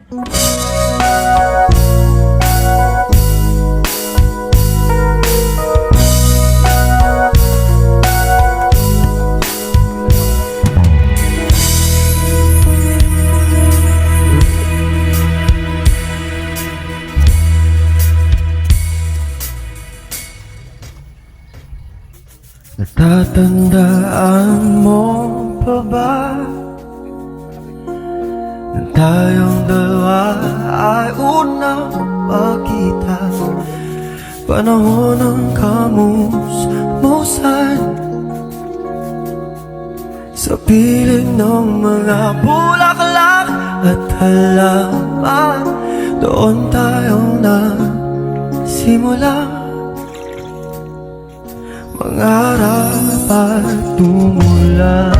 Natatandaan mo pa ba na tayong dalawa ay unang magkita? Panahon ng kamusmusan sa piling ng mga bulaklak at halaman. Doon tayo nagsimula mangarap at tumula.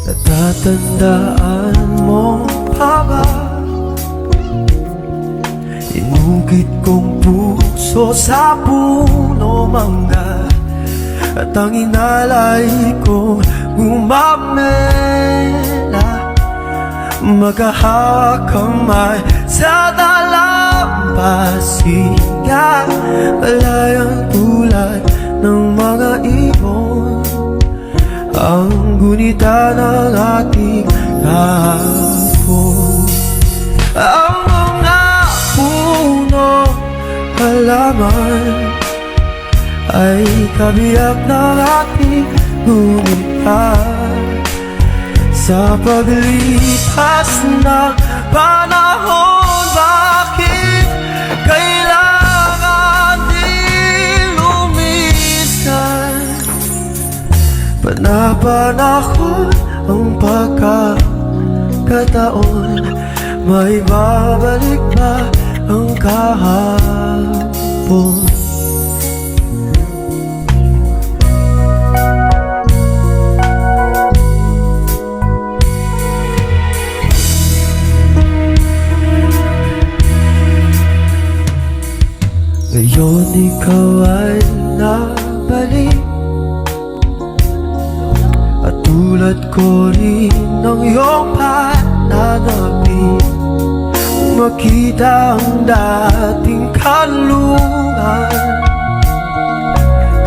Natatandaan mo pa ba? Inugit kong puso sa puno mangga, at ang inalay ko gumamela, magkahawak kamay sa dalampasigan, malayang tulad ng mga ibon, ang gunita ng ating hapon. Ang mga puno halaman ay kabiyak ng ating gunita. Sa paglipas ng panahon, bakit kailangan din lumisan? Panapanahon ang pagkakataon, may babalik ba ang kahapon? Ngayon ikaw ay nabalik, at tulad ko rin ng iyong pananapin, makita ang dating kanlungan,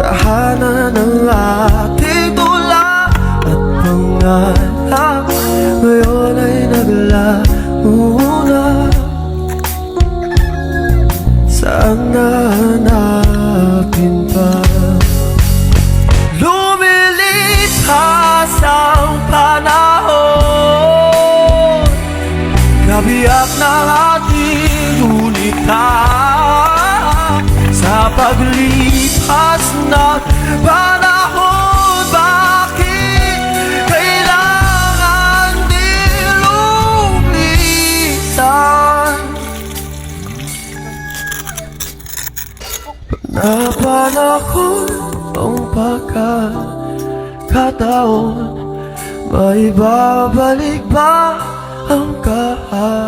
tahanan ng ating tula at pangarap. Ngayon ay naglaho na, saan nahanapin pa? Lumilipas ang panahon, kabiyak ng ating gunita. Sa paglipas ng panahon, bakit kailangan din lumisan? Napanahon ang pagkakataon, may babalik ba ang kahapon?